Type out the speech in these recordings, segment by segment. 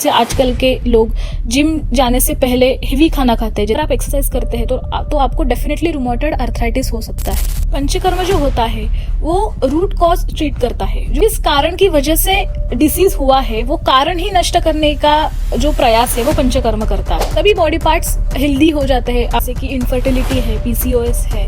से आजकल के लोग जिम जाने से पहले हेवी खाना खाते हैं। जब आप एक्सरसाइज करते हैं तो आपको डेफिनेटली रूमेटॉइड अर्थराइटिस हो सकता है। पंचकर्म जो होता है वो रूट कॉज ट्रीट करता है, जो इस कारण की वजह से डिसीज हुआ है वो कारण ही नष्ट करने का जो प्रयास है वो पंचकर्म करता है। तभी बॉडी पार्ट्स हेल्दी हो जाते हैं, जैसे कि इनफर्टिलिटी है, पीसीओएस है,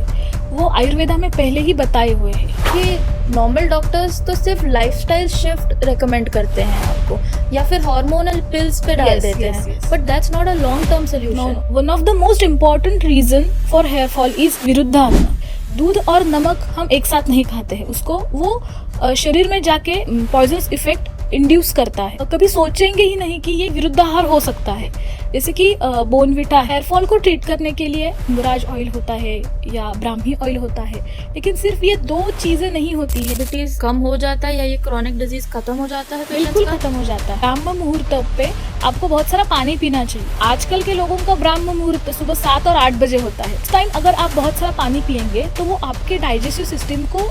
वो आयुर्वेदा में पहले ही बताए हुए हैं। कि नॉर्मल डॉक्टर्स तो सिर्फ लाइफस्टाइल शिफ्ट रेकमेंड करते हैं आपको, या फिर हार्मोनल पिल्स पे डाल देते हैं, but that's not a long term solution. One of the most important reason for hair fall is विरुद्धान्न। दूध और नमक हम एक साथ नहीं खाते हैं, उसको वो शरीर में जाके पॉइजनस इफेक्ट इंड्यूस करता है। कभी सोचेंगे ही नहीं कि ये विरुद्धाहार हो सकता है। जैसे कि बोनविटा हेयर फॉल को ट्रीट करने के लिए मुराज ऑयल होता है या ब्राह्मी ऑयल होता है, लेकिन सिर्फ ये दो चीजें नहीं होती है। डायबिटीज कम हो जाता है या ये क्रॉनिक डिजीज खत्म हो जाता है? बिल्कुल खत्म हो जाता है। ब्राह्म मुहूर्त पे आपको बहुत सारा पानी पीना चाहिए। आजकल के लोगों का ब्राह्म मुहूर्त सुबह 7 और 8 बजे होता है। इस टाइम अगर आप बहुत सारा पानी पियेंगे तो वो आपके डाइजेस्टिव सिस्टम को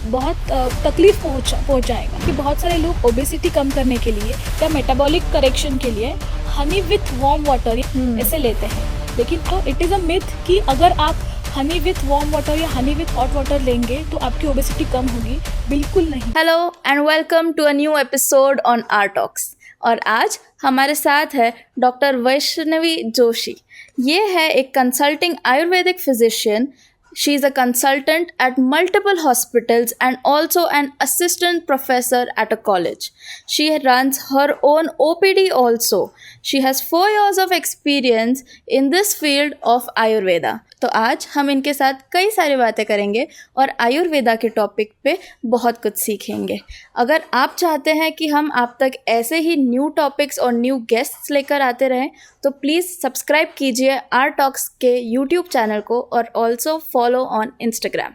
बहुत तकलीफ पहुंचाएगा। कि बहुत सारे लोग ओबेसिटी कम करने के लिए या मेटाबॉलिक करेक्शन के लिए हनी विथ वार्म वाटर ऐसे लेते हैं, लेकिन तो इट इज़ अ मिथ कि अगर आप हनी विथ वार्म वाटर या हनी विथ हॉट वाटर लेंगे तो आपकी ओबेसिटी कम होगी। बिल्कुल नहीं। Hello and welcome to a new episode on R talks. और आज हमारे साथ है डॉक्टर वैष्णवी जोशी। ये है एक consulting Ayurvedic physician. She is a consultant at multiple hospitals and also an assistant professor at a college. She runs her own OPD also. She has 4 years of experience in this field of Ayurveda. तो आज हम इनके साथ कई सारी बातें करेंगे और आयुर्वेदा के टॉपिक पे बहुत कुछ सीखेंगे। अगर आप चाहते हैं कि हम आप तक ऐसे ही न्यू टॉपिक्स और न्यू गेस्ट्स लेकर आते रहें तो प्लीज़ सब्सक्राइब कीजिए आर टॉक्स के यूट्यूब चैनल को और also follow on Instagram.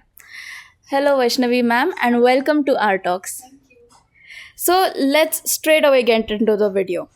Hello Vaishnavi ma'am and welcome to R talks. So let's straight away get into the video.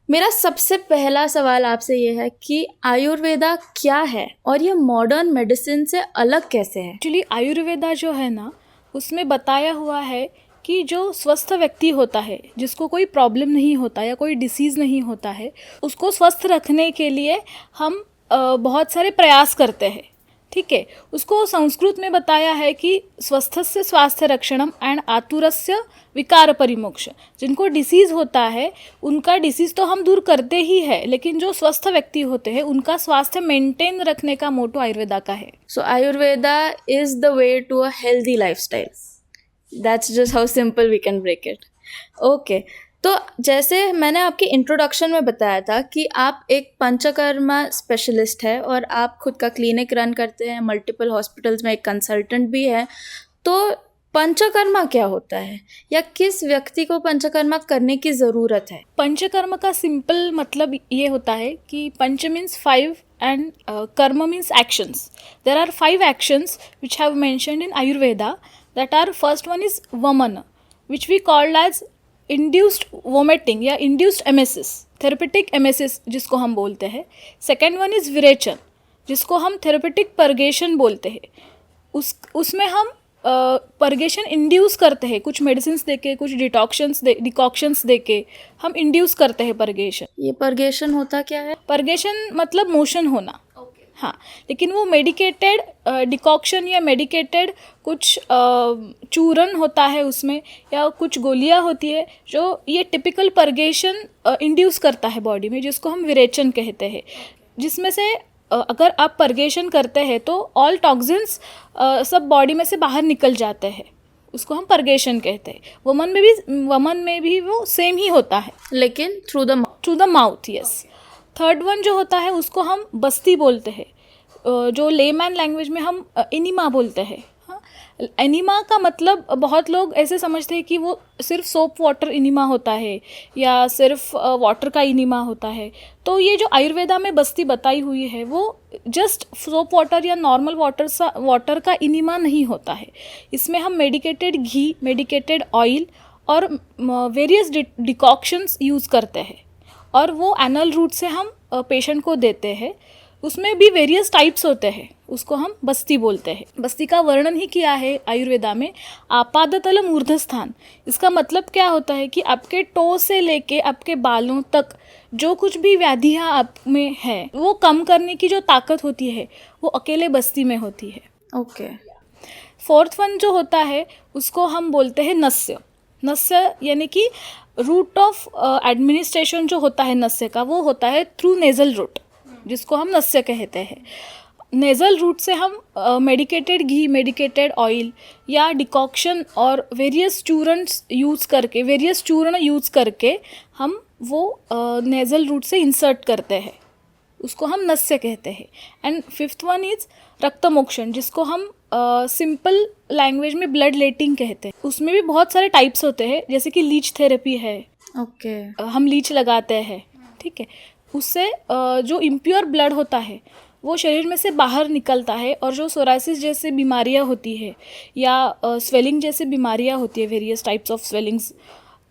मेरा सबसे पहला सवाल आपसे ये है कि आयुर्वेदा क्या है और ये मॉडर्न मेडिसिन से अलग कैसे है? एक्चुअली आयुर्वेदा जो है ना, उसमें बताया हुआ है कि जो स्वस्थ व्यक्ति होता है, जिसको कोई प्रॉब्लम नहीं होता या कोई डिसीज़ नहीं होता है, उसको स्वस्थ रखने के लिए हम बहुत सारे प्रयास करते हैं। ठीक है, उसको संस्कृत में बताया है कि स्वस्थस्य स्वास्थ्य रक्षणम एंड आतुरस्य विकार परिमोक्ष। जिनको डिसीज़ होता है उनका डिसीज़ तो हम दूर करते ही है, लेकिन जो स्वस्थ व्यक्ति होते हैं उनका स्वास्थ्य मेंटेन रखने का मोटो आयुर्वेदा का है। So Ayurveda is the way to a healthy lifestyle. That's just how simple we can break it. Okay, तो जैसे मैंने आपके इंट्रोडक्शन में बताया था कि आप एक पंचकर्मा स्पेशलिस्ट है और आप खुद का क्लिनिक रन करते हैं, मल्टीपल हॉस्पिटल्स में एक कंसल्टेंट भी है। तो पंचकर्मा क्या होता है या किस व्यक्ति को पंचकर्मा करने की ज़रूरत है? पंचकर्म का सिंपल मतलब ये होता है कि पंच means 5 and karma means actions. There are 5 actions which have mentioned in Ayurveda. That are, first one is vamana, which we called as induced vomiting या induced emesis, therapeutic emesis जिसको हम बोलते हैं। सेकेंड वन इज़ विरेचन, जिसको हम therapeutic purgation बोलते हैं। उसमें हम परगेशन इंड्यूस करते हैं, कुछ मेडिसिन देके, कुछ डिकॉक्शंस देके हम इंड्यूस करते हैं परगेशन। ये परगेशन होता क्या है? परगेशन मतलब मोशन होना। हाँ, लेकिन वो मेडिकेटेड डिकॉक्शन या मेडिकेटेड कुछ चूरन होता है उसमें, या कुछ गोलियां होती है जो ये टिपिकल परगेशन इंड्यूस करता है बॉडी में, जिसको हम विरेचन कहते हैं। जिसमें से अगर आप परगेशन करते हैं तो ऑल टॉक्सिन्स सब बॉडी में से बाहर निकल जाते हैं, उसको हम परगेशन कहते हैं। वमन में भी वो सेम ही होता है, लेकिन through the mouth. Yes. Third one जो होता है उसको हम बस्ती बोलते हैं, जो लेमैन लैंग्वेज में हम एनिमा बोलते हैं। हाँ, एनिमा का मतलब बहुत लोग ऐसे समझते हैं कि वो सिर्फ सोप वाटर एनिमा होता है या सिर्फ वाटर का एनिमा होता है। तो ये जो आयुर्वेदा में बस्ती बताई हुई है वो जस्ट सोप वाटर या नॉर्मल वाटर का एनिमा नहीं होता है। इसमें हम मेडिकेटेड घी, मेडिकेटेड ऑयल और वेरियस डिकॉक्शंस यूज़ करते हैं और वो एनल रूट से हम पेशेंट को देते हैं। उसमें भी वेरियस टाइप्स होते हैं, उसको हम बस्ती बोलते हैं। बस्ती का वर्णन ही किया है आयुर्वेदा में, आपादतल मूर्धस्थान। इसका मतलब क्या होता है कि आपके टो से लेके आपके बालों तक जो कुछ भी व्याधियाँ आप में है वो कम करने की जो ताकत होती है वो अकेले बस्ती में होती है। ओके। फोर्थ वन जो होता है उसको हम बोलते हैं नस्य। नस्य यानी कि रूट ऑफ एडमिनिस्ट्रेशन जो होता है नस्य का वो होता है थ्रू नेजल रूट, जिसको हम नस्य कहते हैं। नेज़ल रूट से हम मेडिकेटेड घी, मेडिकेटेड ऑयल या डिकॉक्शन और वेरियस चूर्ण यूज़ करके हम वो नेज़ल रूट से इंसर्ट करते हैं, उसको हम नस्य कहते हैं। एंड फिफ्थ वन इज रक्तमोक्षण, जिसको हम सिंपल लैंग्वेज में ब्लड लेटिंग कहते हैं। उसमें भी बहुत सारे टाइप्स होते हैं, जैसे कि लीच थेरेपी है। ओके। हम लीच लगाते हैं, ठीक है। उससे जो इम्प्योर ब्लड होता है वो शरीर में से बाहर निकलता है, और जो सोराइसिस जैसे बीमारियां होती है या स्वेलिंग जैसे बीमारियां होती है, वेरियस टाइप्स ऑफ स्वेलिंग्स,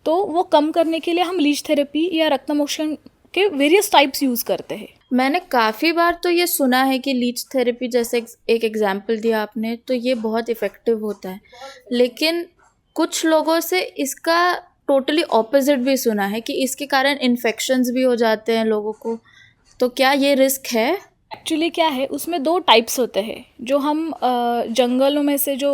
तो वो कम करने के लिए हम लीच थेरेपी या रक्तमोक्षण के वेरियस टाइप्स यूज़ करते हैं। मैंने काफ़ी बार तो ये सुना है कि लीच थेरेपी, जैसे एक एग्जाम्पल दिया आपने, तो ये बहुत इफ़ेक्टिव होता है, लेकिन कुछ लोगों से इसका टोटली ऑपोजिट भी सुना है कि इसके कारण इन्फेक्शंस भी हो जाते हैं लोगों को। तो क्या ये रिस्क है? एक्चुअली क्या है, उसमें दो टाइप्स होते हैं जो हम जंगलों में से जो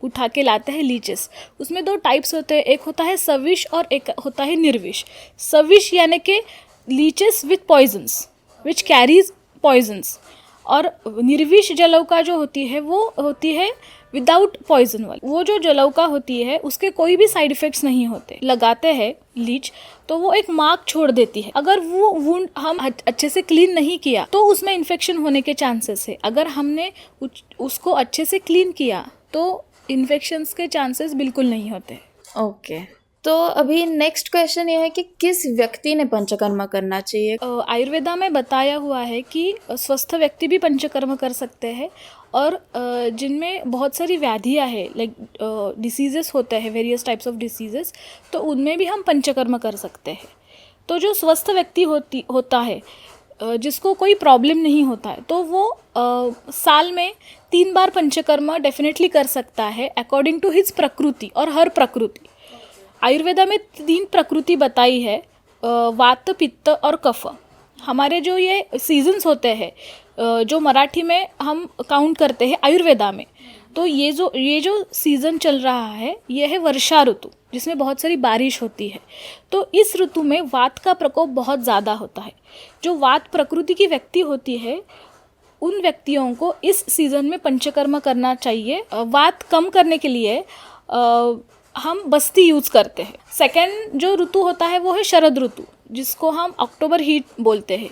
उठा के लाते हैं लीचेस, उसमें दो टाइप्स होते हैं, एक होता है सविश और एक होता है निर्विष। सविश यानी कि leeches with poisons which carries poisons, और निर्विष जलौका जो होती है वो होती है विदाउट पॉइजन वाली। वो जो जलौका होती है उसके कोई भी साइड इफ़ेक्ट्स नहीं होते। लगाते हैं लीच तो वो एक मार्क छोड़ देती है, अगर वो वुंड हम अच्छे से क्लीन नहीं किया तो उसमें इन्फेक्शन होने के चांसेस है। अगर हमने उसको अच्छे से क्लीन किया तो इन्फेक्शंस के चांसेस बिल्कुल नहीं होते। ओके। तो अभी नेक्स्ट क्वेश्चन ये है कि किस व्यक्ति ने पंचकर्मा करना चाहिए? आयुर्वेदा में बताया हुआ है कि स्वस्थ व्यक्ति भी पंचकर्म कर सकते हैं, और जिनमें बहुत सारी व्याधियाँ हैं, लाइक डिसीजेस होते हैं, वेरियस टाइप्स ऑफ डिसीजेस, तो उनमें भी हम पंचकर्म कर सकते हैं। तो जो स्वस्थ व्यक्ति होता है, जिसको कोई प्रॉब्लम नहीं होता है, तो वो साल में 3 बार पंचकर्म डेफिनेटली कर सकता है अकॉर्डिंग टू हिज प्रकृति और हर प्रकृति। आयुर्वेदा में 3 प्रकृति बताई है, वात, पित्त और कफ। हमारे जो ये सीजन्स होते हैं, जो मराठी में हम काउंट करते हैं आयुर्वेदा में, तो ये जो सीज़न चल रहा है ये है वर्षा ऋतु, जिसमें बहुत सारी बारिश होती है। तो इस ऋतु में वात का प्रकोप बहुत ज़्यादा होता है। जो वात प्रकृति की व्यक्ति होती है उन व्यक्तियों को इस सीज़न में पंचकर्म करना चाहिए। वात कम करने के लिए हम बस्ती यूज़ करते हैं। सेकेंड जो ऋतु होता है वो है शरद ऋतु, जिसको हम अक्टूबर हीट बोलते हैं,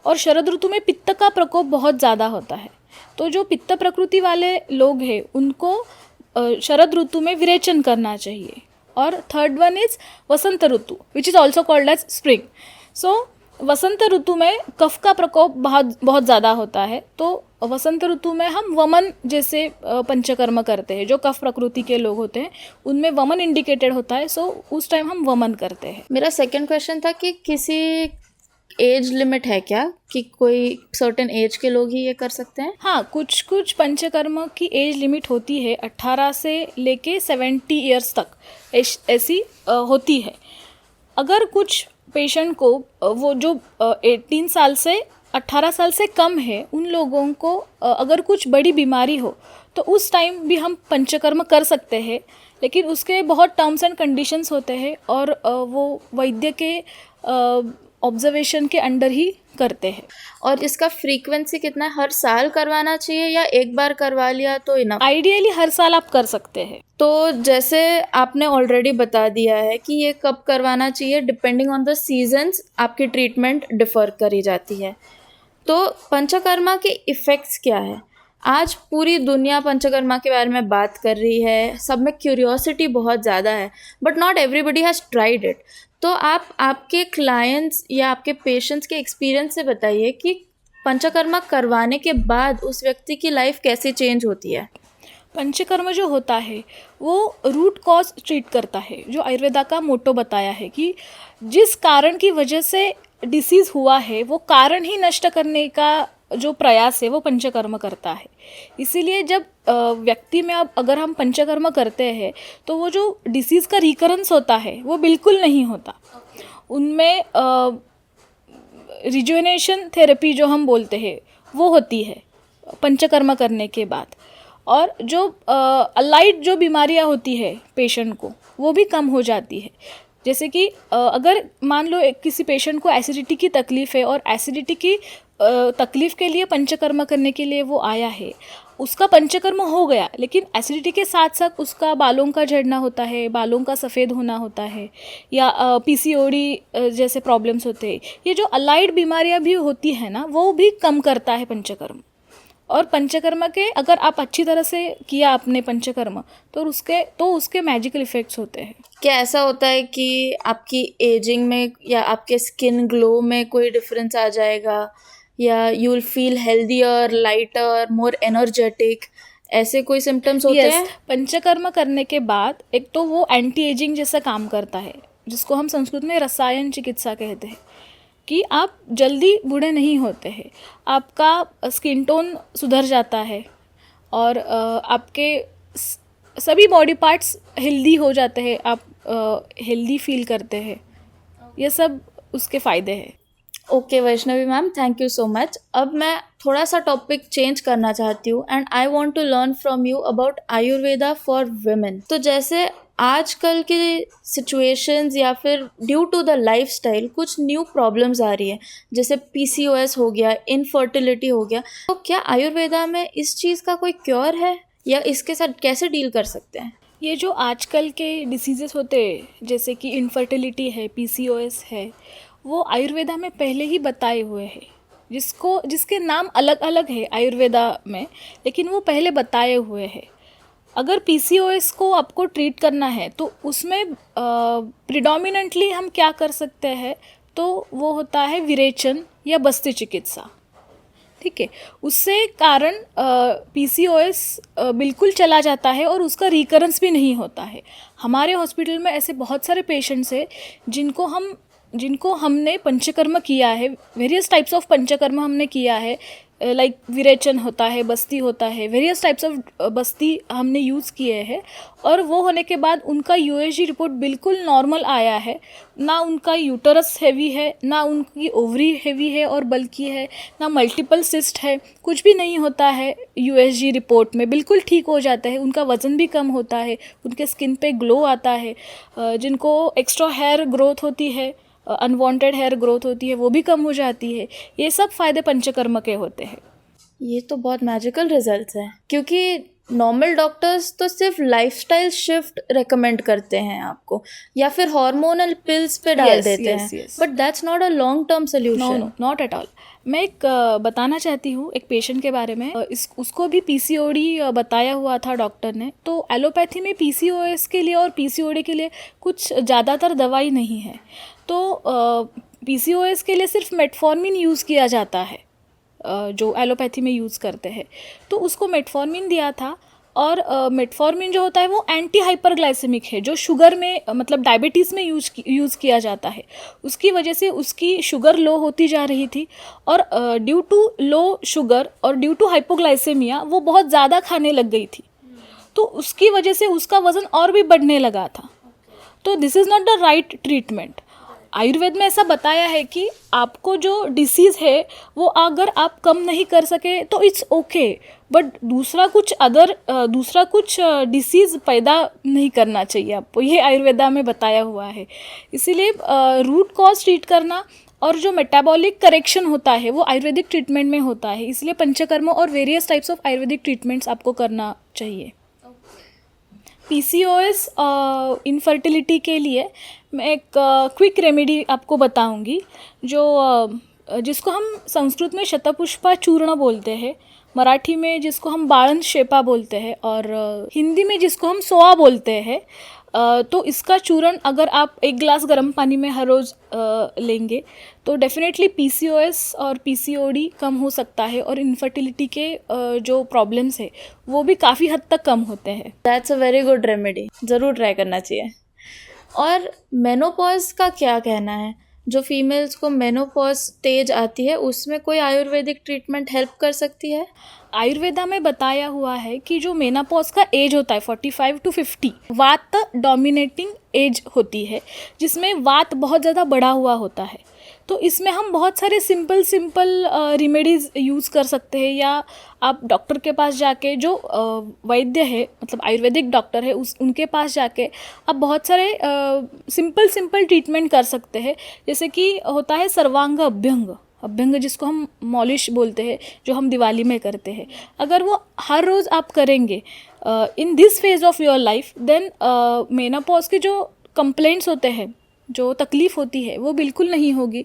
और शरद ऋतु में पित्त का प्रकोप बहुत ज़्यादा होता है। तो जो पित्त प्रकृति वाले लोग हैं उनको शरद ऋतु में विरेचन करना चाहिए। और थर्ड वन इज वसंत ऋतु, which is also called as spring. So वसंत ऋतु में कफ का प्रकोप बहुत ज़्यादा होता है, तो वसंत ऋतु में हम वमन जैसे पंचकर्म करते हैं। जो कफ प्रकृति के लोग होते हैं उनमें वमन इंडिकेटेड होता है, सो उस टाइम हम वमन करते हैं। मेरा सेकंड क्वेश्चन था कि किसी एज लिमिट है क्या, कि कोई सर्टेन एज के लोग ही ये कर सकते हैं? हाँ, कुछ पंचकर्म की एज लिमिट होती है, 18 से लेके 70 ईयर्स तक ऐसी होती है। अगर कुछ पेशेंट को वो जो 18 साल से 18 साल से कम है, उन लोगों को अगर कुछ बड़ी बीमारी हो तो उस टाइम भी हम पंचकर्म कर सकते हैं, लेकिन उसके बहुत टर्म्स एंड कंडीशंस होते हैं, और वो वैद्य के ऑब्जर्वेशन के अंडर ही करते हैं। और इसका फ्रीक्वेंसी कितना है? हर साल करवाना चाहिए या एक बार करवा लिया तो इनफ? आइडियली हर साल आप कर सकते हैं। तो जैसे आपने ऑलरेडी बता दिया है कि ये कब करवाना चाहिए, डिपेंडिंग ऑन द सीजन्स आपकी ट्रीटमेंट डिफ़र करी जाती है। तो पंचकर्मा के इफ़ेक्ट्स क्या है? आज पूरी दुनिया पंचकर्मा के बारे में बात कर रही है, सब में क्यूरियोसिटी बहुत ज़्यादा है, but not everybody has tried it. तो आप आपके क्लाइंट्स या आपके पेशेंट्स के एक्सपीरियंस से बताइए कि पंचकर्मा करवाने के बाद उस व्यक्ति की लाइफ कैसे चेंज होती है। पंचकर्म जो होता है वो रूट कॉज ट्रीट करता है, जो आयुर्वेदा का मोटो बताया है कि जिस कारण की वजह से डिसीज़ हुआ है वो कारण ही नष्ट करने का जो प्रयास है वो पंचकर्म करता है। इसीलिए जब व्यक्ति में अब अगर हम पंचकर्म करते हैं तो वो जो डिसीज़ का रिकरेंस होता है वो बिल्कुल नहीं होता। उनमें रिजुवेनेशन थेरेपी जो हम बोलते हैं वो होती है पंचकर्म करने के बाद। और जो अलाइड जो बीमारियां होती है पेशेंट को वो भी कम हो जाती है। जैसे कि अगर मान लो किसी पेशेंट को एसिडिटी की तकलीफ़ है और एसिडिटी की तकलीफ़ के लिए पंचकर्म करने के लिए वो आया है, उसका पंचकर्म हो गया, लेकिन एसिडिटी के साथ साथ उसका बालों का झड़ना होता है, बालों का सफ़ेद होना होता है, या पीसीओडी जैसे प्रॉब्लम्स होते हैं। ये जो अलाइड बीमारियां भी होती है ना, वो भी कम करता है पंचकर्म। और पंचकर्म के अगर आप अच्छी तरह से किया आपने पंचकर्म तो उसके मैजिकल इफ़ेक्ट्स होते हैं। क्या ऐसा होता है कि आपकी एजिंग में या आपके स्किन ग्लो में कोई डिफरेंस आ जाएगा, या you will feel healthier, lighter, more energetic, ऐसे कोई सिम्टम्स होते हैं? पंचकर्म करने के बाद एक तो वो एंटी एजिंग जैसा काम करता है, जिसको हम संस्कृत में रसायन चिकित्सा कहते हैं, कि आप जल्दी बूढ़े नहीं होते हैं, आपका स्किन टोन सुधर जाता है और आपके सभी बॉडी पार्ट्स हेल्दी हो जाते हैं, आप हेल्दी फील करते हैं। ये सब उसके फ़ायदे हैं। Okay Vaishnavi ma'am, thank you so much. अब मैं थोड़ा सा टॉपिक चेंज करना चाहती हूँ and I want to learn from you about Ayurveda for women. तो जैसे आजकल के सिचुएशंस या फिर ड्यू टू द लाइफस्टाइल कुछ न्यू प्रॉब्लम्स आ रही है, जैसे पीसीओएस हो गया, इनफर्टिलिटी हो गया, तो क्या आयुर्वेदा में इस चीज़ का कोई क्योर है या इसके साथ कैसे डील कर सकते हैं? ये जो आजकल के डिसीजेस होते हैं जैसे कि इनफर्टिलिटी है, पीसीओएस है, वो आयुर्वेदा में पहले ही बताए हुए हैं, जिसके नाम अलग अलग है आयुर्वेदा में, लेकिन वो पहले बताए हुए हैं। अगर पीसीओएस को आपको ट्रीट करना है तो उसमें प्रिडोमिनेंटली हम क्या कर सकते हैं, तो वो होता है विरेचन या बस्ती चिकित्सा। ठीक है, उससे कारण पीसीओएस बिल्कुल चला जाता है और उसका रिकरेंस भी नहीं होता है। हमारे हॉस्पिटल में ऐसे बहुत सारे पेशेंट्स हैं जिनको हमने पंचकर्म किया है, वेरियस टाइप्स ऑफ पंचकर्म हमने किया है, लाइक विरेचन होता है, बस्ती होता है, वेरियस टाइप्स ऑफ बस्ती हमने यूज़ किए हैं, और वो होने के बाद उनका यूएसजी रिपोर्ट बिल्कुल नॉर्मल आया है। ना उनका यूटरस हैवी है, ना उनकी ओवरी हैवी है और बल्कि है, ना मल्टीपल सिस्ट है, कुछ भी नहीं होता है यूएसजी रिपोर्ट में, बिल्कुल ठीक हो जाता है। उनका वज़न भी कम होता है, उनके स्किन पे ग्लो आता है, जिनको एक्स्ट्रा हेयर ग्रोथ होती है, अनवांटेड हेयर ग्रोथ होती है, वो भी कम हो जाती है। ये सब फ़ायदे पंचकर्म के होते हैं। ये तो बहुत मैजिकल रिजल्ट्स हैं, क्योंकि नॉर्मल डॉक्टर्स तो सिर्फ लाइफस्टाइल शिफ्ट रेकमेंड करते हैं आपको, या फिर हार्मोनल पिल्स पे डाल देते हैं, but that's not a long term solution. No, not at all. मैं एक बताना चाहती हूँ एक पेशेंट के बारे में। उसको भी पीसीओडी बताया हुआ था डॉक्टर ने। तो एलोपैथी में पीसीओएस के लिए और पीसीओडी के लिए कुछ ज़्यादातर दवाई नहीं है। तो पीसीओएस के लिए सिर्फ मेटफॉर्मिन यूज़ किया जाता है, जो एलोपैथी में यूज़ करते हैं। तो उसको मेटफॉर्मिन दिया था, और मेटफॉर्मिन जो होता है वो एंटी हाइपरग्लाइसेमिक है, जो शुगर में मतलब डायबिटीज़ में यूज़ किया जाता है। उसकी वजह से उसकी शुगर लो होती जा रही थी, और ड्यू टू लो शुगर और ड्यू टू हाइपोग्लाइसेमिया वो बहुत ज़्यादा खाने लग गई थी। तो उसकी वजह से उसका वज़न और भी बढ़ने लगा था। तो this is not the right treatment. Ayurveda में ऐसा बताया है कि आपको जो डिसीज़ है वो अगर आप कम नहीं कर सके तो इट्स ओके, बट दूसरा कुछ डिसीज़ पैदा नहीं करना चाहिए आपको, ये आयुर्वेदा में बताया हुआ है। इसीलिए रूट कॉज ट्रीट करना और जो मेटाबॉलिक करेक्शन होता है वो आयुर्वेदिक ट्रीटमेंट में होता है। इसलिए पंचकर्म और various types of Ayurvedic treatments आपको करना चाहिए। पीसीओएस इनफर्टिलिटी के लिए मैं एक क्विक रेमेडी आपको बताऊंगी, जिसको हम संस्कृत में शतपुष्पा चूर्ण बोलते हैं, मराठी में जिसको हम बाळन शेपा बोलते हैं, और हिंदी में जिसको हम सोआ बोलते हैं। तो इसका चूर्ण अगर आप 1 गिलास गर्म पानी में हर रोज़ लेंगे तो डेफिनेटली पीसीओएस और पीसीओडी कम हो सकता है, और इनफर्टिलिटी के जो प्रॉब्लम्स है वो भी काफ़ी हद तक कम होते हैं। That's a very good remedy, ज़रूर ट्राई करना चाहिए। और मेनोपॉज का क्या कहना है? जो फीमेल्स को मेनोपॉज स्टेज आती है उसमें कोई आयुर्वेदिक ट्रीटमेंट हेल्प कर सकती है? आयुर्वेदा में बताया हुआ है कि जो मेनापॉज का एज होता है 45 to 50, वात डोमिनेटिंग एज होती है, जिसमें वात बहुत ज़्यादा बढ़ा हुआ होता है। तो इसमें हम बहुत सारे सिंपल रिमेडीज़ यूज़ कर सकते हैं, या आप डॉक्टर के पास जाके, जो वैद्य है मतलब आयुर्वेदिक डॉक्टर है, उनके पास जाके आप बहुत सारे सिंपल ट्रीटमेंट कर सकते हैं। जैसे कि होता है सर्वांग अभ्यंग जिसको हम मॉलिश बोलते हैं, जो हम दिवाली में करते हैं। अगर वो हर रोज़ आप करेंगे in this phase of your life, then menopause के जो कंप्लेंट्स होते हैं, जो तकलीफ़ होती है, वो बिल्कुल नहीं होगी।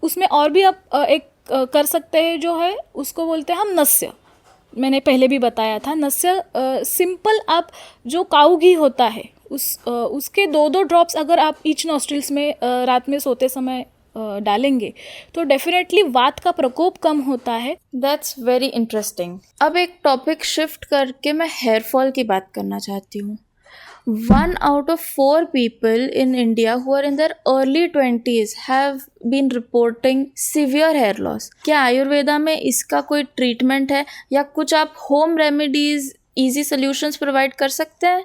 उसमें और भी आप एक कर सकते हैं, जो है उसको बोलते हैं हम नस्य। मैंने पहले भी बताया था, नस्य सिंपल आप जो काऊ घी होता है उसके 2 ड्रॉप्स अगर आप ईच नॉस्ट्रिल्स में रात में सोते समय डालेंगे तो डेफिनेटली वात का प्रकोप कम होता है। That's very interesting. अब एक टॉपिक शिफ्ट करके मैं हेयर फॉल की बात करना चाहती हूँ। 1 out of 4 people in India who are in their early 20s have been reporting severe hair loss. क्या आयुर्वेदा में इसका कोई ट्रीटमेंट है या कुछ आप home remedies, easy solutions provide कर सकते हैं?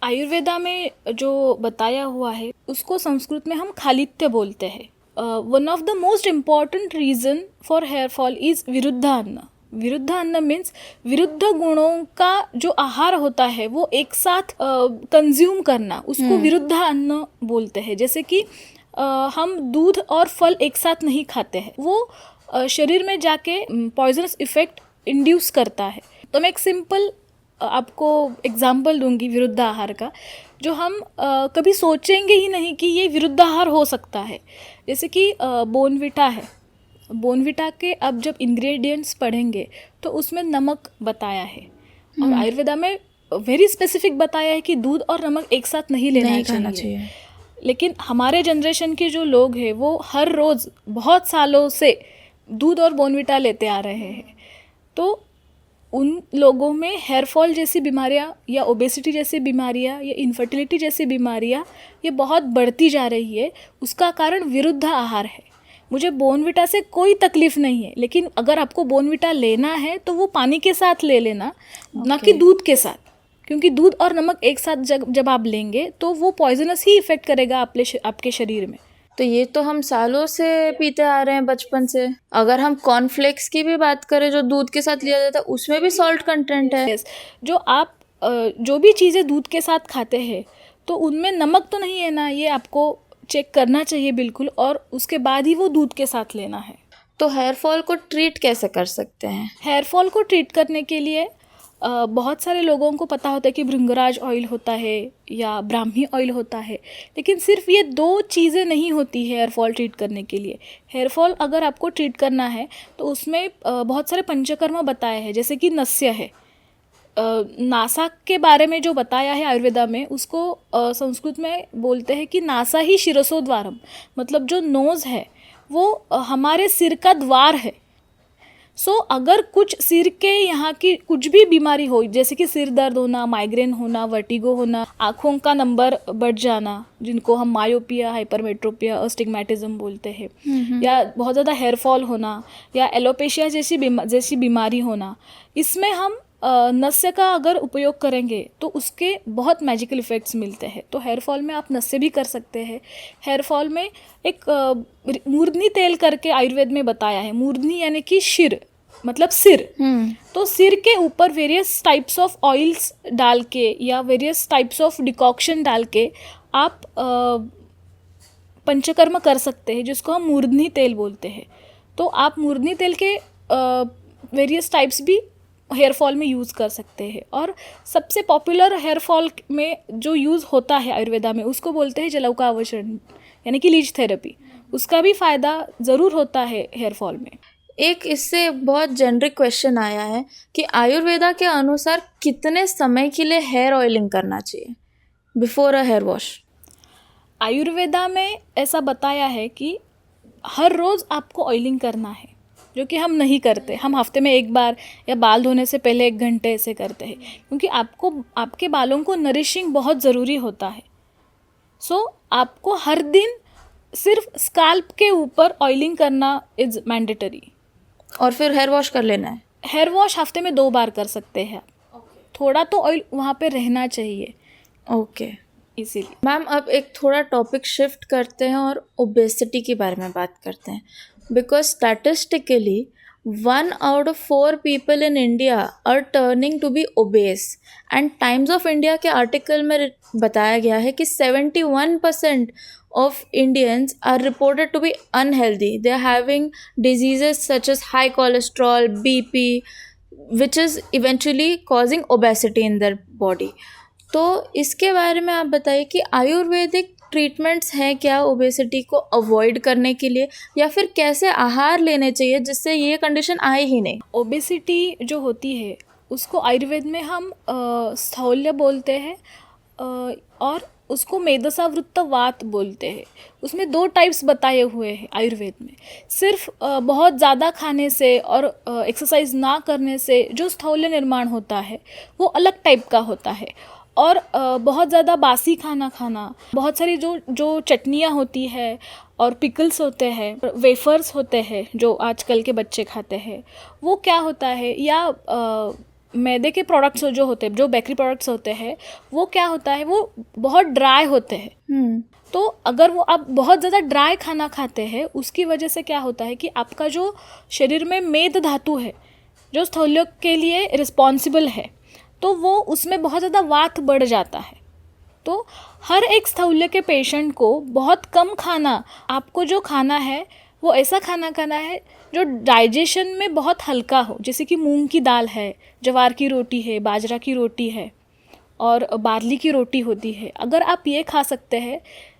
आयुर्वेदा में जो बताया हुआ है उसको संस्कृत में हम खालित्य बोलते हैं। One of the most important reason for hair fall is विरुद्धान्न। विरुद्धान्न मीन्स विरुद्ध गुणों का जो आहार होता है वो एक साथ कंज्यूम करना, उसको विरुद्धान्न बोलते हैं। जैसे कि हम दूध और फल एक साथ नहीं खाते हैं, वो शरीर में जाके पॉइजनस इफेक्ट इंड्यूस करता है। तो मैं एक सिंपल आपको एग्जाम्पल दूंगी विरुद्ध आहार का, जो हम कभी सोचेंगे ही नहीं कि ये विरुद्ध आहार हो सकता है। जैसे कि बोर्नविटा है, बोर्नविटा के अब जब इंग्रेडिएंट्स पढ़ेंगे तो उसमें नमक बताया है, और आयुर्वेदा में वेरी स्पेसिफिक बताया है कि दूध और नमक एक साथ नहीं लेना चाहिए। लेकिन हमारे जनरेशन के जो लोग हैं वो हर रोज़ बहुत सालों से दूध और बोर्नविटा लेते आ रहे हैं, तो उन लोगों में हेयर फॉल जैसी बीमारियां या ओबेसिटी जैसी बीमारियां या इनफर्टिलिटी जैसी बीमारियां ये बहुत बढ़ती जा रही है। उसका कारण विरुद्ध आहार है। मुझे बोर्नविटा से कोई तकलीफ़ नहीं है, लेकिन अगर आपको बोर्नविटा लेना है तो वो पानी के साथ ले लेना, ना कि दूध के साथ, क्योंकि दूध और नमक एक साथ जब आप लेंगे तो वो पॉइजनस ही इफ़ेक्ट करेगा आपके शरीर में। तो ये तो हम सालों से पीते आ रहे हैं, बचपन से। अगर हम कॉर्नफ्लेक्स की भी बात करें जो दूध के साथ लिया जाता है, उसमें भी सॉल्ट कंटेंट है। yes, जो आप जो भी चीज़ें दूध के साथ खाते हैं तो उनमें नमक तो नहीं है ना, ये आपको चेक करना चाहिए बिल्कुल, और उसके बाद ही वो दूध के साथ लेना है। तो हेयर फॉल को ट्रीट कैसे कर सकते हैं? हेयर फॉल को ट्रीट करने के लिए बहुत सारे लोगों को पता होता है कि भृंगराज ऑयल होता है या ब्राह्मी ऑयल होता है, लेकिन सिर्फ ये 2 चीज़ें नहीं होती है हेयर फॉल ट्रीट करने के लिए। हेयर फॉल अगर आपको ट्रीट करना है तो उसमें बहुत सारे पंचकर्म बताए हैं, जैसे कि नस्य है। नासा के बारे में जो बताया है आयुर्वेदा में, उसको संस्कृत में बोलते हैं कि नासा ही शिरसोद्वारम, मतलब जो नोज़ है वो हमारे सिर का द्वार है। अगर कुछ सिर के यहाँ की कुछ भी बीमारी हो, जैसे कि सिर दर्द होना, माइग्रेन होना, वर्टिगो होना, आँखों का नंबर बढ़ जाना, जिनको हम मायोपिया, हाइपरमेट्रोपिया, अस्टिग्मैटिज्म बोलते हैं, या बहुत ज़्यादा हेयर फॉल होना, या एलोपेशिया जैसी बीमारी होना, इसमें हम नस्य का अगर उपयोग करेंगे तो उसके बहुत मैजिकल इफ़ेक्ट्स मिलते हैं। तो हेयर फॉल में आप नस्य भी कर सकते हैं। हेयर फॉल में एक मूर्धनी तेल करके आयुर्वेद में बताया है। मूर्धनी यानी कि शिर, मतलब सिर। तो सिर के ऊपर वेरियस टाइप्स ऑफ ऑयल्स डाल के या वेरियस टाइप्स ऑफ डिकॉक्शन डाल के आप पंचकर्म कर सकते हैं, जिसको हम मूर्धनी तेल बोलते हैं। तो आप मूर्धनी तेल के वेरियस टाइप्स भी हेयर फॉल में यूज़ कर सकते हैं। और सबसे पॉपुलर हेयर फॉल में जो यूज़ होता है आयुर्वेदा में, उसको बोलते हैं जलौकावचरण, यानी कि लीच थेरेपी। उसका भी फ़ायदा ज़रूर होता है हेयर फॉल में। एक इससे बहुत जेनरिक क्वेश्चन आया है कि आयुर्वेदा के अनुसार कितने समय के लिए हेयर ऑयलिंग करना चाहिए before a hair wash? Ayurveda में ऐसा बताया है कि हर रोज़ आपको ऑयलिंग करना है, जो कि हम नहीं करते। हम हफ्ते में एक बार या बाल धोने से पहले 1 घंटे ऐसे करते हैं, क्योंकि आपके बालों को नरिशिंग बहुत ज़रूरी होता है। आपको हर दिन सिर्फ स्काल्प के ऊपर ऑयलिंग करना इज मैंडेटरी। और फिर हेयर वॉश कर लेना है? हेयर वॉश हफ्ते में 2 बार कर सकते हैं। थोड़ा तो ऑयल वहाँ पे रहना चाहिए। ओके, इसीलिए मैम अब एक थोड़ा टॉपिक शिफ्ट करते हैं और ओबेसिटी के बारे में बात करते हैं। Because statistically 1 out of 4 people in India are turning to be obese, and times of India के आर्टिकल में बताया गया है कि 71% of Indians are reported to be unhealthy. They are having diseases such as high cholesterol, BP, which is eventually causing obesity in their body. तो इसके बारे में आप बताइए कि आयुर्वेदिक ट्रीटमेंट्स हैं क्या ओबेसिटी को अवॉइड करने के लिए, या फिर कैसे आहार लेने चाहिए जिससे ये कंडीशन आए ही नहीं? ओबेसिटी जो होती है उसको आयुर्वेद में हम स्थौल्य बोलते हैं और उसको मेदसावृत्त वात बोलते हैं। उसमें 2 टाइप्स बताए हुए हैं आयुर्वेद में। सिर्फ बहुत ज़्यादा खाने से और एक्सरसाइज ना करने से जो स्थौल्य निर्माण होता है वो अलग टाइप का होता है। और बहुत ज़्यादा बासी खाना खाना, बहुत सारी जो चटनियाँ होती है और पिकल्स होते हैं, वेफर्स होते हैं जो आजकल के बच्चे खाते हैं, वो क्या होता है, या मैदे के प्रोडक्ट्स जो होते हैं, जो बेकरी प्रोडक्ट्स होते हैं, वो क्या होता है, वो बहुत ड्राई होते हैं। तो अगर वो आप बहुत ज़्यादा ड्राई खाना खाते हैं उसकी वजह से क्या होता है कि आपका जो शरीर में मेद धातु है जो स्थौल्य के लिए रिस्पॉन्सिबल है, तो वो उसमें बहुत ज़्यादा वात बढ़ जाता है। तो हर एक स्थौल्य के पेशेंट को बहुत कम खाना, आपको जो खाना है वो ऐसा खाना खाना है जो डाइजेशन में बहुत हल्का हो, जैसे कि मूंग की दाल है, ज्वार की रोटी है, बाजरा की रोटी है और बार्ली की रोटी होती है। अगर आप ये खा सकते हैं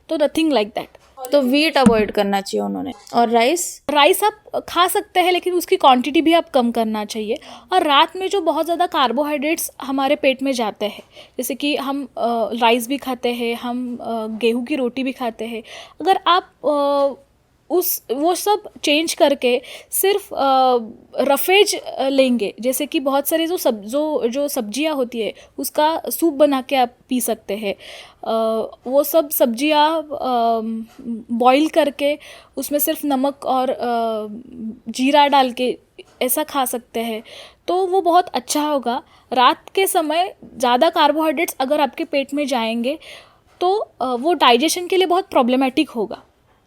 तो नथिंग लाइक दैट। तो वीट अवॉइड करना चाहिए उन्होंने। और राइस आप खा सकते हैं लेकिन उसकी क्वांटिटी भी आप कम करना चाहिए। और रात में जो बहुत ज़्यादा कार्बोहाइड्रेट्स हमारे पेट में जाते हैं, जैसे कि हम राइस भी खाते हैं, हम गेहूं की रोटी भी खाते हैं, अगर आप वो सब चेंज करके सिर्फ रफेज लेंगे, जैसे कि बहुत सारे जो सब्जियां होती है उसका सूप बना के आप पी सकते हैं। वो सब सब्जियां बॉईल करके उसमें सिर्फ नमक और जीरा डाल के ऐसा खा सकते हैं, तो वो बहुत अच्छा होगा। रात के समय ज़्यादा कार्बोहाइड्रेट्स अगर आपके पेट में जाएंगे तो वो डाइजेशन के लिए बहुत प्रॉब्लमेटिक होगा।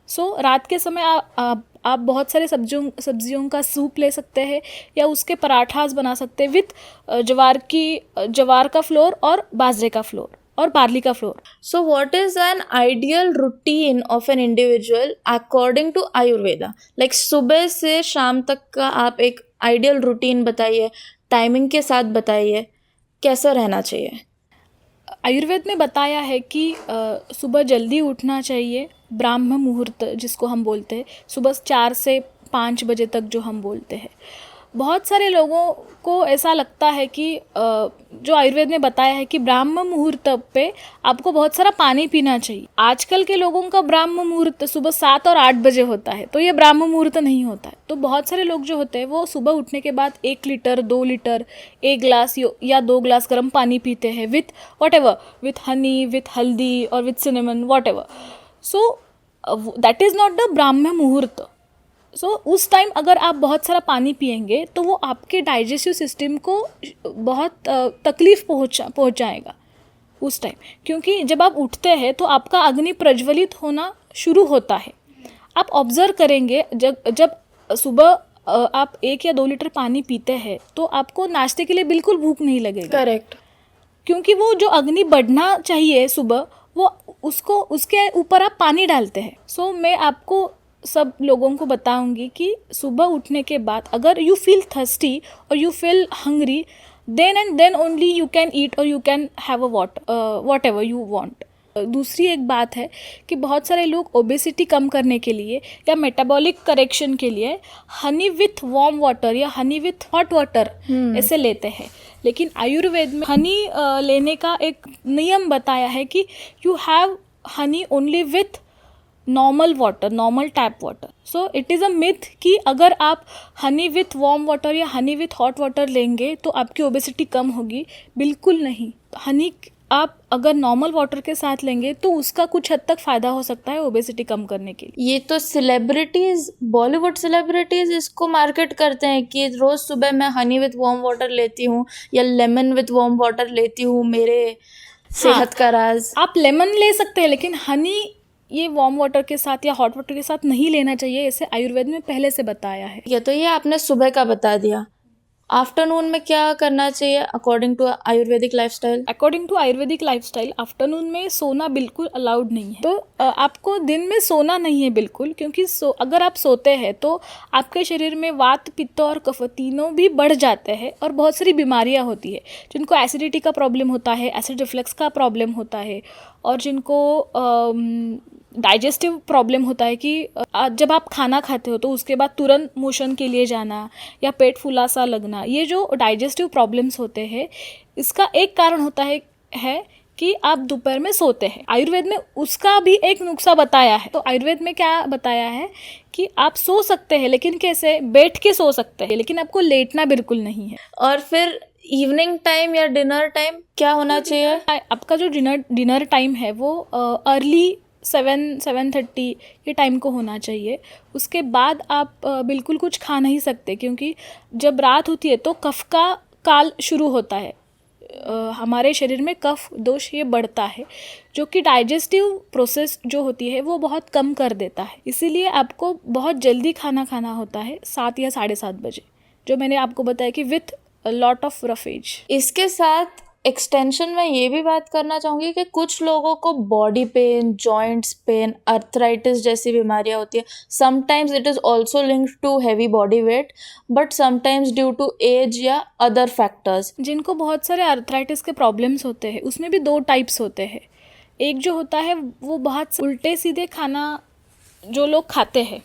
रात के समय आप बहुत सारे सब्जियों का सूप ले सकते हैं या उसके पराठास बना सकते हैं विथ ज्वार का फ्लोर और बाजरे का फ्लोर और बार्ली का flour. So what is an ideal routine of an individual according to Ayurveda? Like सुबह से शाम तक का आप एक आइडियल रूटीन बताइए, टाइमिंग के साथ बताइए, कैसा रहना चाहिए? आयुर्वेद में बताया है कि सुबह जल्दी उठना चाहिए, ब्राह्म मुहूर्त जिसको हम बोलते हैं, सुबह 4 से 5 बजे तक जो हम बोलते हैं। बहुत सारे लोगों को ऐसा लगता है कि जो आयुर्वेद में बताया है कि ब्राह्म मुहूर्त पे आपको बहुत सारा पानी पीना चाहिए। आजकल के लोगों का ब्राह्म मुहूर्त सुबह 7 और 8 बजे होता है, तो ये ब्राह्म मुहूर्त नहीं होता है। तो बहुत सारे लोग जो होते हैं वो सुबह उठने के बाद 1 लीटर 2 लीटर 1 ग्लास या 2 ग्लास गर्म पानी पीते हैं with what with honey, with haldi और with cinnamon whatever. So that is not the Brahma Muhurta. उस टाइम अगर आप बहुत सारा पानी पिएंगे तो वो आपके डाइजेस्टिव सिस्टम को बहुत तकलीफ़ पहुंचाएगा उस टाइम, क्योंकि जब आप उठते हैं तो आपका अग्नि प्रज्वलित होना शुरू होता है। आप ऑब्जर्व करेंगे जब सुबह आप 1 या 2 लीटर पानी पीते हैं तो आपको नाश्ते के लिए बिल्कुल भूख नहीं लगेगा। करेक्ट, क्योंकि वो जो अग्नि बढ़ना चाहिए सुबह, वो उसके ऊपर आप पानी डालते हैं। मैं आपको सब लोगों को बताऊंगी कि सुबह उठने के बाद अगर यू फील थर्स्टी और you feel hungry, then and then only you can eat और you can have a whatever you want. दूसरी एक बात है कि बहुत सारे लोग ओबेसिटी कम करने के लिए या मेटाबॉलिक करेक्शन के लिए हनी विथ वार्म वाटर या हनी विथ हॉट वाटर ऐसे लेते हैं, लेकिन आयुर्वेद में हनी लेने का एक नियम बताया है कि you have Honey only with normal water, normal tap water. So it is a myth कि अगर आप हनी विथ वार्म वाटर या हनी विथ हॉट वाटर लेंगे तो आपकी ओबेसिटी कम होगी। बिल्कुल नहीं। हनी आप अगर नॉर्मल वाटर के साथ लेंगे तो उसका कुछ हद तक फ़ायदा हो सकता है ओबेसिटी कम करने के लिए। ये तो सेलिब्रिटीज, बॉलीवुड सेलिब्रिटीज इसको मार्केट करते हैं कि रोज सुबह मैं हनी विथ वार्म वाटर लेती हूँ या लेमन विथ वार्म वाटर लेती हूँ, मेरे सेहत का राज। आप लेमन ले सकते हैं, लेकिन हनी ये वार्म वाटर के साथ या हॉट वाटर के साथ नहीं लेना चाहिए, इसे आयुर्वेद में पहले से बताया है। ये तो ये आपने सुबह का बता दिया। आफ्टरनून में क्या करना चाहिए according to Ayurvedic lifestyle? According to Ayurvedic lifestyle afternoon में सोना बिल्कुल अलाउड नहीं है। तो आपको दिन में सोना नहीं है बिल्कुल, क्योंकि अगर आप सोते हैं तो आपके शरीर में वात, पित्त और कफ तीनों भी बढ़ जाते हैं और बहुत सारी बीमारियां होती है। जिनको एसिडिटी का प्रॉब्लम होता है, एसिड रिफ्लक्स का प्रॉब्लम होता है, और जिनको डाइजेस्टिव प्रॉब्लम होता है कि जब आप खाना खाते हो तो उसके बाद तुरंत मोशन के लिए जाना या पेट फूला सा लगना, ये जो डाइजेस्टिव प्रॉब्लम्स होते हैं इसका एक कारण होता है कि आप दोपहर में सोते हैं। आयुर्वेद में उसका भी एक नुस्खा बताया है। तो आयुर्वेद में क्या बताया है कि आप सो सकते हैं, लेकिन कैसे? बैठ के सो सकते हैं, लेकिन आपको लेटना बिल्कुल नहीं है। और फिर इवनिंग टाइम या डिनर टाइम क्या होना चाहिए? आपका जो डिनर टाइम है वो अर्ली 7-7:30 ये टाइम को होना चाहिए। उसके बाद आप बिल्कुल कुछ खा नहीं सकते, क्योंकि जब रात होती है तो कफ का काल शुरू होता है। हमारे शरीर में कफ दोष ये बढ़ता है, जो कि डाइजेस्टिव प्रोसेस जो होती है वो बहुत कम कर देता है। इसीलिए आपको बहुत जल्दी खाना खाना होता है, 7 या 7:30 बजे, जो मैंने आपको बताया कि विथ लॉट ऑफ रफेज। इसके साथ एक्सटेंशन में ये भी बात करना चाहूँगी कि कुछ लोगों को body pain, joints pain, arthritis जैसी बीमारियाँ होती है। Sometimes it is also linked to heavy body weight, but sometimes due to age या अदर फैक्टर्स। जिनको बहुत सारे अर्थराइटिस के प्रॉब्लम्स होते हैं उसमें भी 2 टाइप्स होते हैं। एक जो होता है वो बहुत उल्टे सीधे खाना जो लोग खाते हैं,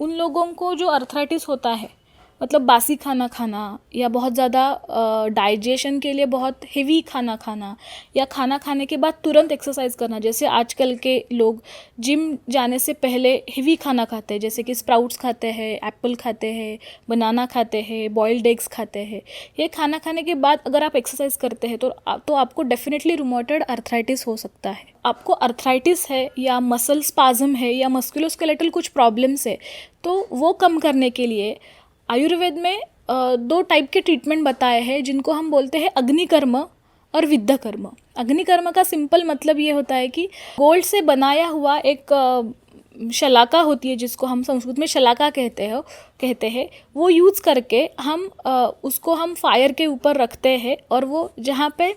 उन लोगों को जो अर्थराइटिस होता है, मतलब बासी खाना खाना या बहुत ज़्यादा डाइजेशन के लिए बहुत हेवी खाना खाना या खाना खाने के बाद तुरंत एक्सरसाइज करना। जैसे आजकल के लोग जिम जाने से पहले हेवी खाना खाते हैं, जैसे कि स्प्राउट्स खाते हैं, एप्पल खाते हैं, बनाना खाते हैं, बॉइल्ड एग्स खाते हैं। ये खाना खाने के बाद अगर आप एक्सरसाइज करते हैं तो आपको डेफिनेटली रूमेटॉइड अर्थराइटिस हो सकता है। आपको अर्थराइटिस है या मसल स्पाज्म है या मस्कुलोस्केलेटल कुछ प्रॉब्लम्स है, तो वो कम करने के लिए आयुर्वेद में 2 टाइप के ट्रीटमेंट बताए हैं, जिनको हम बोलते हैं अग्निकर्म और विद्धकर्म। अग्निकर्म का सिंपल मतलब ये होता है कि गोल्ड से बनाया हुआ एक शलाका होती है, जिसको हम संस्कृत में शलाका कहते हैं, वो यूज़ करके हम उसको हम फायर के ऊपर रखते हैं, और वो जहाँ पे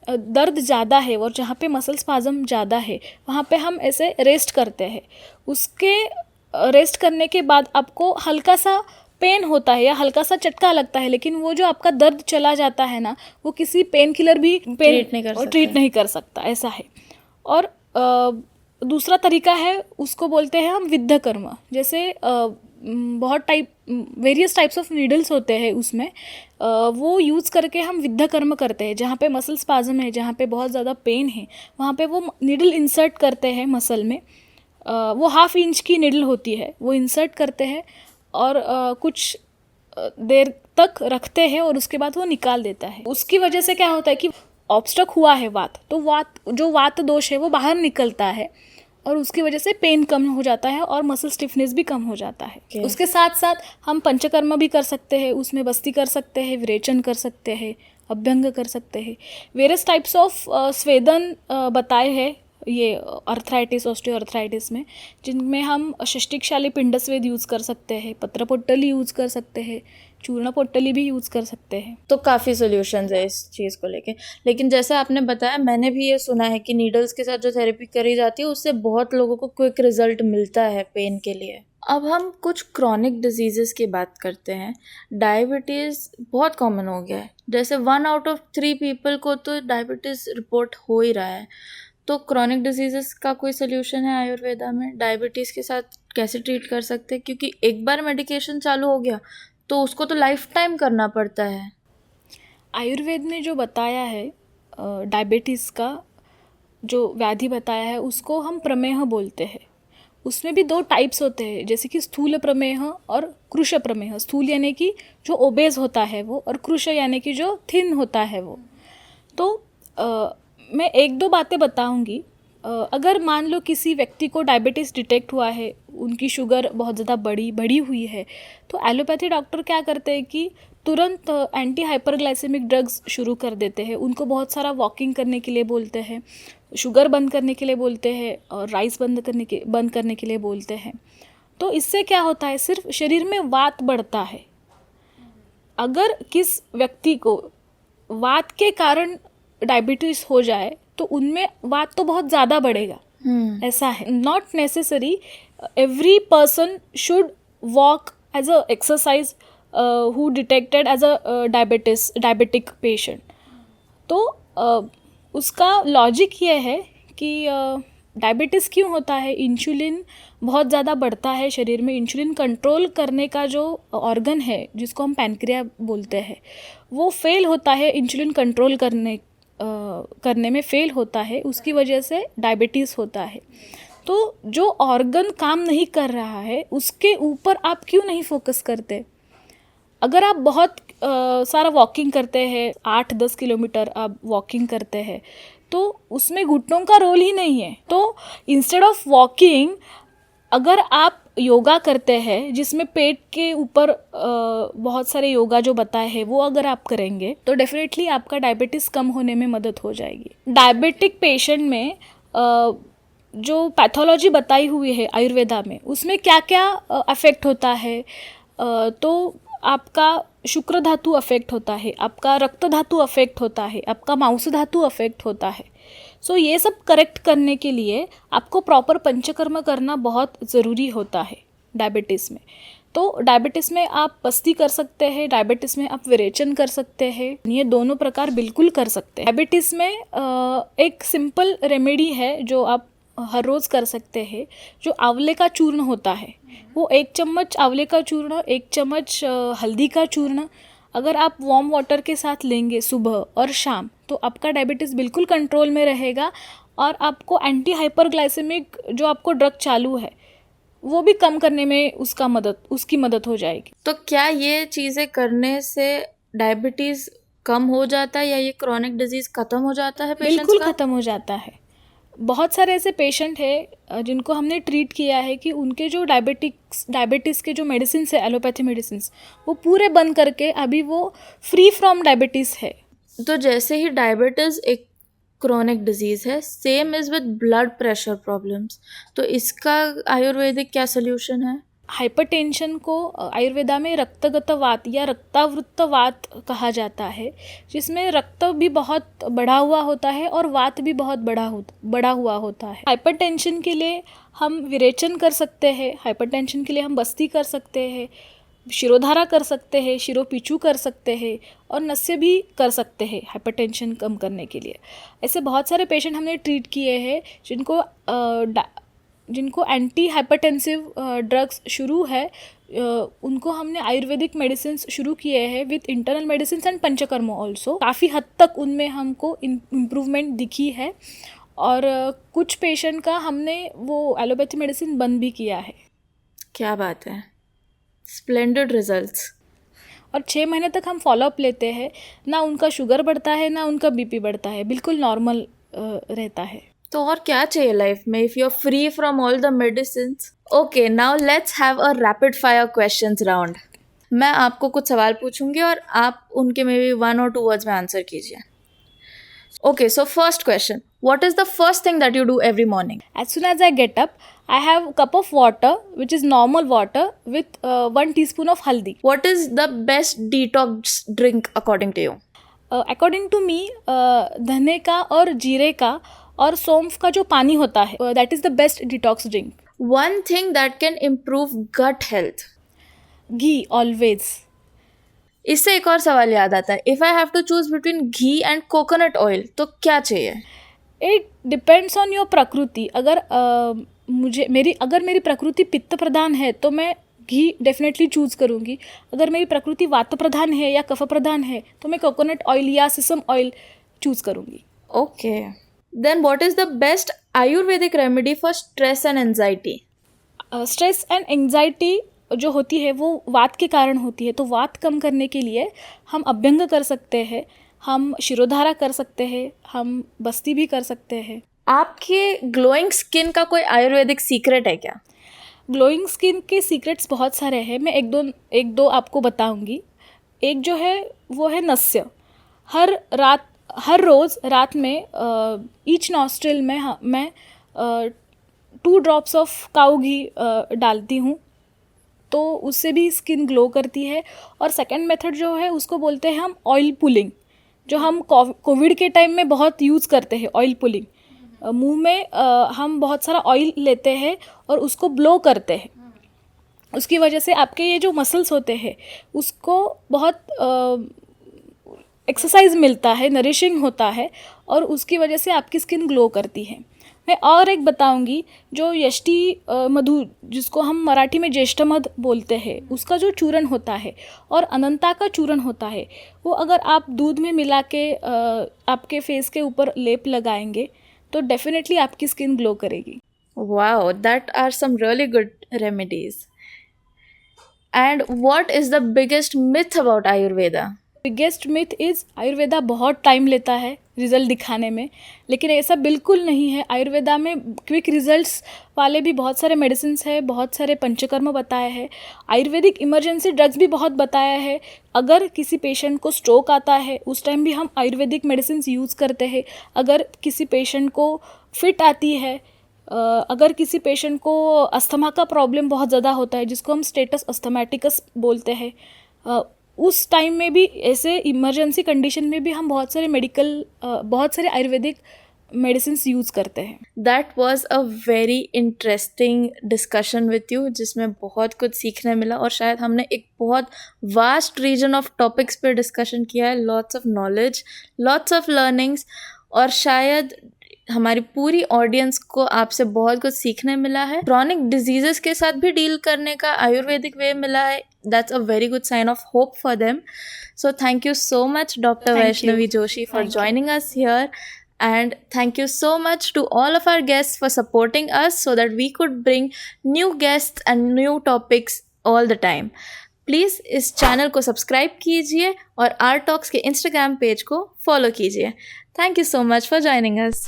दर्द ज़्यादा है और जहाँ पे मसल स्पाज्म ज़्यादा है वहाँ पे हम ऐसे रेस्ट करते हैं। उसके रेस्ट करने के बाद आपको हल्का सा पेन होता है या हल्का सा चटका लगता है, लेकिन वो जो आपका दर्द चला जाता है ना, वो किसी पेन किलर भी ट्रीट नहीं कर सकता, ऐसा है। और दूसरा तरीका है, उसको बोलते हैं हम विद्धकर्म। जैसे वेरियस टाइप्स ऑफ नीडल्स होते हैं, उसमें वो यूज़ करके हम विद्धकर्म करते हैं। जहाँ पे मसल स्पाज्म है, जहाँ पे बहुत ज़्यादा पेन है, वहाँ पे वो नीडल इंसर्ट करते हैं मसल में। वो 1/2 इंच की नीडल होती है, वो इंसर्ट करते हैं और कुछ देर तक रखते हैं और उसके बाद वो निकाल देता है। उसकी वजह से क्या होता है कि ऑब्स्ट्रक हुआ है वात, तो वात दोष है वो बाहर निकलता है, और उसकी वजह से पेन कम हो जाता है और मसल स्टिफनेस भी कम हो जाता है। उसके साथ साथ हम पंचकर्म भी कर सकते हैं, उसमें बस्ती कर सकते हैं, विरेचन कर सकते हैं, अभ्यंग कर सकते हैं। वेरियस टाइप्स ऑफ स्वेदन बताए हैं ये अर्थराइटिस, ऑस्टियोआर्थराइटिस में, जिनमें हम षष्टिकशाली पिंडस्वेद यूज़ कर सकते हैं, पत्रपोट्टली यूज़ कर सकते हैं, चूर्ण पोट्टली भी यूज़ कर सकते हैं। तो काफ़ी सॉल्यूशंस है इस चीज़ को लेके। लेकिन जैसे आपने बताया, मैंने भी ये सुना है कि नीडल्स के साथ जो थेरेपी करी जाती है उससे बहुत लोगों को क्विक रिजल्ट मिलता है पेन के लिए। अब हम कुछ क्रॉनिक डिजीज़ेस की बात करते हैं। डायबिटीज़ बहुत कॉमन हो गया है, जैसे 1 आउट ऑफ 3 पीपल को तो डायबिटीज़ रिपोर्ट हो ही रहा है। तो क्रॉनिक डिजीज़ेस का कोई सोल्यूशन है आयुर्वेदा में? डायबिटीज़ के साथ कैसे ट्रीट कर सकते हैं? क्योंकि एक बार मेडिकेशन चालू हो गया तो उसको तो लाइफ टाइम करना पड़ता है। आयुर्वेद में जो बताया है डायबिटीज़ का जो व्याधि बताया है, उसको हम प्रमेह बोलते हैं। उसमें भी 2 टाइप्स होते हैं, जैसे कि स्थूल प्रमेह और कृश प्रमेह। स्थूल यानी कि जो ओबेज होता है वो, और कृश यानी कि जो थिन होता है वो। तो मैं एक दो बातें बताऊंगी। अगर मान लो किसी व्यक्ति को डायबिटीज़ डिटेक्ट हुआ है, उनकी शुगर बहुत ज़्यादा बढ़ी हुई है, तो एलोपैथी डॉक्टर क्या करते हैं कि तुरंत एंटी हाइपरग्लाइसेमिक ड्रग्स शुरू कर देते हैं। उनको बहुत सारा वॉकिंग करने के लिए बोलते हैं, शुगर बंद करने के लिए बोलते हैं और राइस बंद करने के लिए बोलते हैं। तो इससे क्या होता है, सिर्फ शरीर में वात बढ़ता है। अगर किस व्यक्ति को वात के कारण डायबिटीज़ हो जाए तो उनमें वात तो बहुत ज़्यादा बढ़ेगा। ऐसा है, not necessary every person should walk as a exercise who detected as a diabetic patient. तो उसका लॉजिक ये है कि डायबिटीज़ क्यों होता है, इंसुलिन बहुत ज़्यादा बढ़ता है शरीर में। इंसुलिन कंट्रोल करने का जो ऑर्गन है जिसको हम पैनक्रिया बोलते हैं, वो फेल होता है, इंसुलिन कंट्रोल करने में फेल होता है, उसकी वजह से डायबिटीज़ होता है। तो जो ऑर्गन काम नहीं कर रहा है उसके ऊपर आप क्यों नहीं फोकस करते? अगर आप बहुत सारा वॉकिंग करते हैं, 8-10 किलोमीटर आप वॉकिंग करते हैं, तो उसमें घुटनों का रोल ही नहीं है। तो इंस्टेड ऑफ वॉकिंग अगर आप योगा करते हैं, जिसमें पेट के ऊपर बहुत सारे योगा जो बताए हैं वो अगर आप करेंगे तो डेफिनेटली आपका डायबिटीज़ कम होने में मदद हो जाएगी। डायबिटिक पेशेंट में जो पैथोलॉजी बताई हुई है आयुर्वेदा में, उसमें क्या क्या अफेक्ट होता है, तो आपका शुक्र धातु अफेक्ट होता है, आपका रक्त धातु अफेक्ट होता है, आपका मांस धातु अफेक्ट होता है। सो ये सब करेक्ट करने के लिए आपको प्रॉपर पंचकर्म करना बहुत ज़रूरी होता है डायबिटीज़ में। तो डायबिटीज़ में आप पस्ती कर सकते हैं, डायबिटीज़ में आप विरेचन कर सकते हैं, ये दोनों प्रकार बिल्कुल कर सकते हैं। डायबिटीज़ में एक सिंपल रेमेडी है जो आप हर रोज़ कर सकते हैं, जो आंवले का चूर्ण होता है, वो 1 चम्मच आंवले का चूर्ण, 1 चम्मच हल्दी का चूर्ण अगर आप वार्म वाटर के साथ लेंगे सुबह और शाम, तो आपका डायबिटीज़ बिल्कुल कंट्रोल में रहेगा और आपको एंटी हाइपरग्लाइसेमिक जो आपको ड्रग चालू है वो भी कम करने में उसकी मदद हो जाएगी। तो क्या ये चीज़ें करने से डायबिटीज़ कम हो जाता है या ये क्रॉनिक डिजीज़ ख़त्म हो जाता है पेशेंट्स बिल्कुल का? ख़त्म हो जाता है। बहुत सारे ऐसे पेशेंट हैं जिनको हमने ट्रीट किया है कि उनके जो डायबिटीज़ के जो मेडिसिन है, एलोपैथी मेडिसिन, वो पूरे बंद करके अभी वो फ्री फ्रॉम डायबिटीज़ है। तो जैसे ही डायबिटीज़ एक क्रॉनिक डिजीज़ है, same is with blood pressure problems, तो इसका आयुर्वेदिक क्या सोल्यूशन है? हाइपरटेंशन को आयुर्वेदा में रक्तगत वात या रक्तावृत्त वात कहा जाता है, जिसमें रक्त भी बहुत बढ़ा हुआ होता है और वात भी बहुत बढ़ा हुआ होता है। हाइपरटेंशन के लिए हम विरेचन कर सकते हैं, हाइपरटेंशन के लिए हम बस्ती कर सकते हैं, शिरोधारा कर सकते हैं, शिरोपीछू कर सकते हैं और नस्य भी कर सकते हैं हाइपरटेंशन कम करने के लिए। ऐसे बहुत सारे पेशेंट हमने ट्रीट किए हैं जिनको एंटी हाइपरटेंसिव ड्रग्स शुरू है, उनको हमने आयुर्वेदिक मेडिसिन शुरू किए हैं with internal medicine and panchakarma also. काफ़ी हद तक उनमें हमको इम्प्रूवमेंट दिखी है और कुछ पेशेंट का हमने वो एलोपैथी मेडिसिन बंद भी किया है। क्या बात है, स्प्लेंडेड रिजल्ट्स। और 6 महीने तक हम फॉलोअप लेते हैं, ना उनका शुगर बढ़ता है ना उनका बीपी बढ़ता है, बिल्कुल नॉर्मल रहता है। तो और क्या चाहिए लाइफ में if you are free from all the medicines? Okay, now let's have a rapid fire questions round. मैं आपको कुछ सवाल पूछूंगी और आप उनके में भी 1 और 2 वर्ड्स में आंसर कीजिए। Okay, so first question, what is the first thing that you do every morning? As soon as I get up, I have a cup of water, which is normal water, with 1 teaspoon of haldi. What is the best detox drink according to you? According to me, धने का और जीरे का और सौंफ का जो पानी होता है, that is the best detox drink. One thing that can improve gut health? Ghee always. इससे एक और सवाल याद आता है, if I have to choose between ghee and coconut oil तो क्या चाहिए? It depends on your प्रकृति। अगर मेरी प्रकृति पित्त प्रधान है तो मैं घी डेफिनेटली चूज़ करूँगी। अगर मेरी प्रकृति वात प्रधान है या कफ प्रधान है तो मैं कोकोनट ऑयल या सिसम ऑयल चूज़ करूँगी। Okay, then what is the best Ayurvedic remedy for stress and anxiety? Stress and anxiety जो होती है वो वात के कारण होती है, तो वात कम करने के लिए हम अभ्यंग कर सकते हैं, हम शिरोधारा कर सकते हैं, हम बस्ती भी कर सकते हैं। आपके ग्लोइंग स्किन का कोई आयुर्वेदिक सीक्रेट है क्या? ग्लोइंग स्किन के सीक्रेट्स बहुत सारे हैं, मैं एक दो आपको बताऊंगी। एक जो है वो है नस्य। हर रोज़ रात में ईच नॉस्ट्रिल में मैं 2 ड्रॉप्स ऑफ काऊ घी डालती हूँ, तो उससे भी स्किन ग्लो करती है। और सेकंड मेथड जो है उसको बोलते हैं हम ऑयल पुलिंग, जो हम कोविड के टाइम में बहुत यूज़ करते हैं। ऑयल पुलिंग, मुंह में हम बहुत सारा ऑयल लेते हैं और उसको ब्लो करते हैं। उसकी वजह से आपके ये जो मसल्स होते हैं उसको बहुत एक्सरसाइज मिलता है, नरिशिंग होता है, और उसकी वजह से आपकी स्किन ग्लो करती है। मैं और एक बताऊंगी, जो यष्टि मधु, जिसको हम मराठी में ज्येष्ठ मध बोलते हैं, उसका जो चूर्ण होता है और अनंता का चूर्ण होता है, वो अगर आप दूध में मिला के आपके फेस के ऊपर लेप लगाएंगे तो डेफिनेटली आपकी स्किन ग्लो करेगी। Wow, that are some really good remedies. And what is the biggest myth about Ayurveda? Biggest myth is Ayurveda बहुत टाइम लेता है रिज़ल्ट दिखाने में, लेकिन ऐसा बिल्कुल नहीं है। आयुर्वेदा में क्विक रिजल्ट्स वाले भी बहुत सारे मेडिसिन्स है, बहुत सारे पंचकर्म बताए हैं। आयुर्वेदिक इमरजेंसी ड्रग्स भी बहुत बताया है। अगर किसी पेशेंट को स्ट्रोक आता है उस टाइम भी हम आयुर्वेदिक मेडिसिन्स यूज़ करते हैं। अगर किसी पेशेंट को फिट आती है, अगर किसी पेशेंट को अस्थमा का प्रॉब्लम बहुत ज़्यादा होता है, जिसको हम स्टेटस अस्थमेटिकस बोलते हैं, उस टाइम में भी, ऐसे इमरजेंसी कंडीशन में भी हम बहुत सारे आयुर्वेदिक मेडिसिन्स यूज़ करते हैं। That was a very interesting discussion with you, जिसमें बहुत कुछ सीखने मिला और शायद हमने एक बहुत वास्ट रीजन ऑफ टॉपिक्स पे डिस्कशन किया है। Lots of knowledge, lots of learnings, और शायद हमारी पूरी ऑडियंस को आपसे बहुत कुछ सीखने मिला है। क्रॉनिक डिजीजेस के साथ भी डील करने का आयुर्वेदिक वे मिला है। That's a very good sign of hope for them. So thank you so much doctor Vaishnavi Joshi for joining us here, and thank you so much to all of our guests for supporting us so that we could bring new guests and new topics all the time. Please इस channel को subscribe कीजिए और are talks के Instagram page को follow कीजिए। Thank you so much for joining us.